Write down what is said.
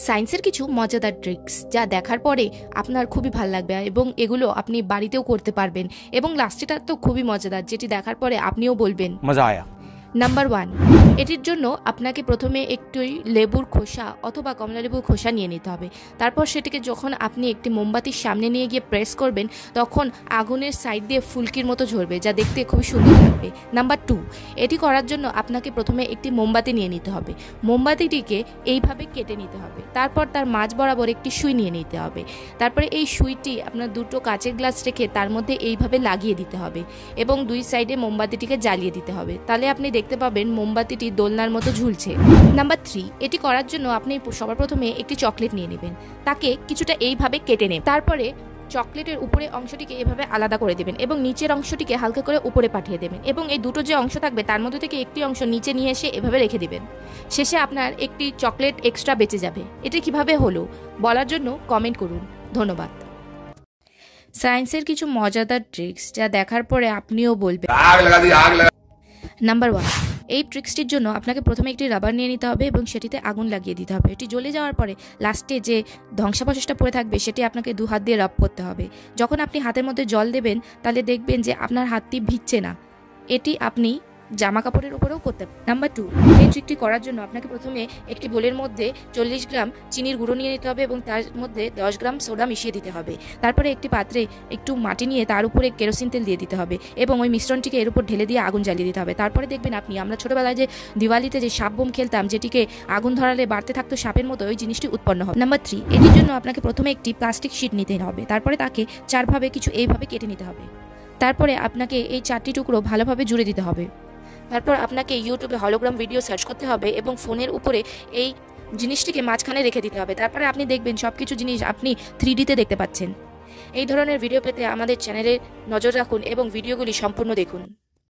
সায়েন্সের কিছু মজাদার ট্রিক্স যা দেখার পরে আপনার খুবই ভালো লাগবে এবং এগুলো আপনি বাড়িতেও করতে পারবেন এবং লাস্টেটা তো খুবই মজাদার, যেটি দেখার পরে আপনিও বলবেন মজা আয়া। নাম্বার 1, এটির জন্য আপনাকে প্রথমে একটু লেবুর খোসা অথবা কমলা লেবুর খোসা নিয়ে নিতে হবে। তারপর সেটিকে যখন আপনি একটি মোমবাতির সামনে নিয়ে গিয়ে প্রেস করবেন তখন আগুনের সাইড দিয়ে ফুলকির মতো ঝরবে, যা দেখতে খুবই সুন্দর লাগবে। নাম্বার 2, এটি করার জন্য আপনাকে প্রথমে একটি মোমবাতি নিয়ে নিতে হবে। মোমবাতিটিকে এইভাবে কেটে নিতে হবে, তারপর তার মাঝ বরাবর একটি সুই নিয়ে নিতে হবে। তারপরে এই সুইটি আপনার দুটো কাচের গ্লাস রেখে তার মধ্যে এইভাবে লাগিয়ে দিতে হবে এবং দুই সাইডে মোমবাতিটিকে জ্বালিয়ে দিতে হবে। তাহলে আপনি দেখতে পাবেন মোমবাতিটি দোলনার মতো ঝুলছে। নাম্বার 3, এটি করার জন্য আপনি সবার প্রথমে একটি চকলেট নিয়ে নেবেন, তাকে কিছুটা এইভাবে কেটে নেবেন। তারপরে চকলেটের উপরে অংশটিকে এভাবে আলাদা করে দেবেন এবং নিচের অংশটিকে হালকা করে উপরে পাঠিয়ে দেবেন এবং এই দুটো যে অংশ থাকবে তার মধ্যে থেকে একটি অংশ নিচে নিয়ে এসে এভাবে রেখে দিবেন। শেষে আপনার একটি চকলেট এক্সট্রা বেঁচে যাবে। এটি কিভাবে হলো বলার জন্য কমেন্ট করুন। ধন্যবাদ। সায়েন্সের কিছু মজাদার ট্রিক্স যা দেখার পরে আপনিও বলবেন। নাম্বার 1, এই ট্রিক্সটির জন্য আপনাকে প্রথমে একটি রাবার নিয়ে নিতে হবে এবং সেটিতে আগুন লাগিয়ে দিতে হবে। এটি জ্বলে যাওয়ার পরে লাস্টে যে ধ্বংসাবশেষটা পড়ে থাকবে সেটি আপনাকে 2 হাত দিয়ে রাব করতে হবে। যখন আপনি হাতের মধ্যে জল দেবেন তাহলে দেখবেন যে আপনার হাতটি ভিজছে না। এটি আপনি জামা কাপড়ের উপরেও করতে পারেন। নাম্বার 2, এই ট্রিকটি করার জন্য আপনাকে প্রথমে একটি বোলের মধ্যে 40 গ্রাম চিনির গুঁড়ো নিয়ে নিতে হবে এবং তার মধ্যে 10 গ্রাম সোডা মিশিয়ে দিতে হবে। তারপরে একটি পাত্রে একটু মাটি নিয়ে তার উপরে কেরোসিন তেল দিয়ে দিতে হবে এবং ওই মিশ্রণটিকে এর উপর ঢেলে দিয়ে আগুন জ্বালিয়ে দিতে হবে। তারপরে দেখবেন আমরা ছোটবেলায় যে দিওয়ালিতে যে সাপ বোম খেলতাম, যেটিকে আগুন ধরালে বাড়তে থাকতো সাপের মতো, ওই জিনিসটি উৎপন্ন হবে। নাম্বার 3, এটির জন্য আপনাকে প্রথমে একটি প্লাস্টিক শিট নিতে হবে, তারপরে তাকে 4 ভাবে কিছু এইভাবে কেটে নিতে হবে। তারপরে আপনাকে এই 4টি টুকরো ভালোভাবে জুড়ে দিতে হবে। তারপর আপনাকে ইউটিউবে হলোগ্রাম ভিডিও সার্চ করতে হবে এবং ফোনের উপরে এই জিনিসটিকে মাঝখানে রেখে দিতে হবে। তারপরে আপনি দেখবেন সবকিছু জিনিস আপনি 3Dতে দেখতে পাচ্ছেন। এই ধরনের ভিডিও পেতে আমাদের চ্যানেলে নজর রাখুন এবং ভিডিওগুলি সম্পূর্ণ দেখুন।